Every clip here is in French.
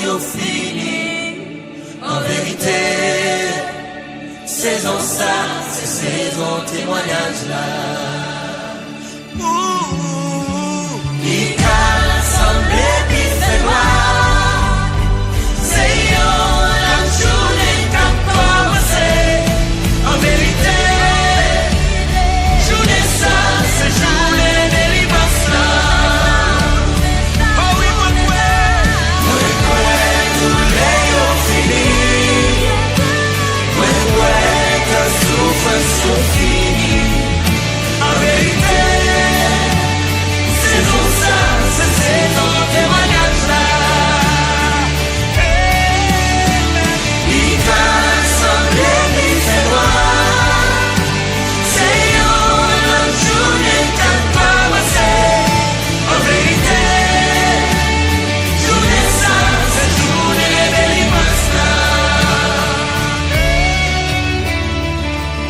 au fini. En vérité, saison ça, c'est saison témoignage là. Il a semblé qu'il fait noir. C'est la journée qu'a commencé. En vérité, journée ça, c'est journée délivrance là. Oh oui, moi, tous les jours finis. Que souffre fini. En vérité, c'est pour ça, c'est ton témoignage là. Il t'a semblé qu'il fait noir. C'est la journée qu'a commencé. En vérité, journée ça, c'est journée délivrance là.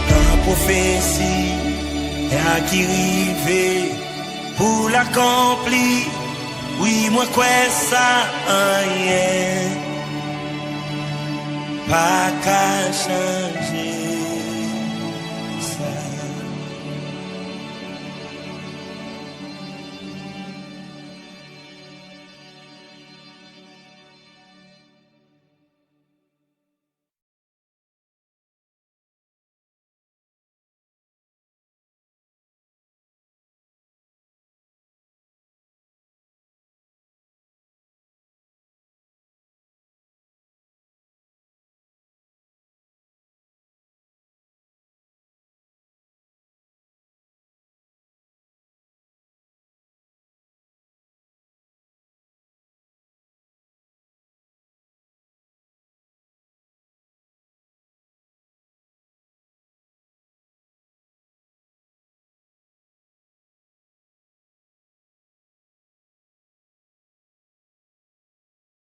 La prophétie est à qui rive pour l'accomplir. Oui, moi quoi ça rien pas qu'à changer.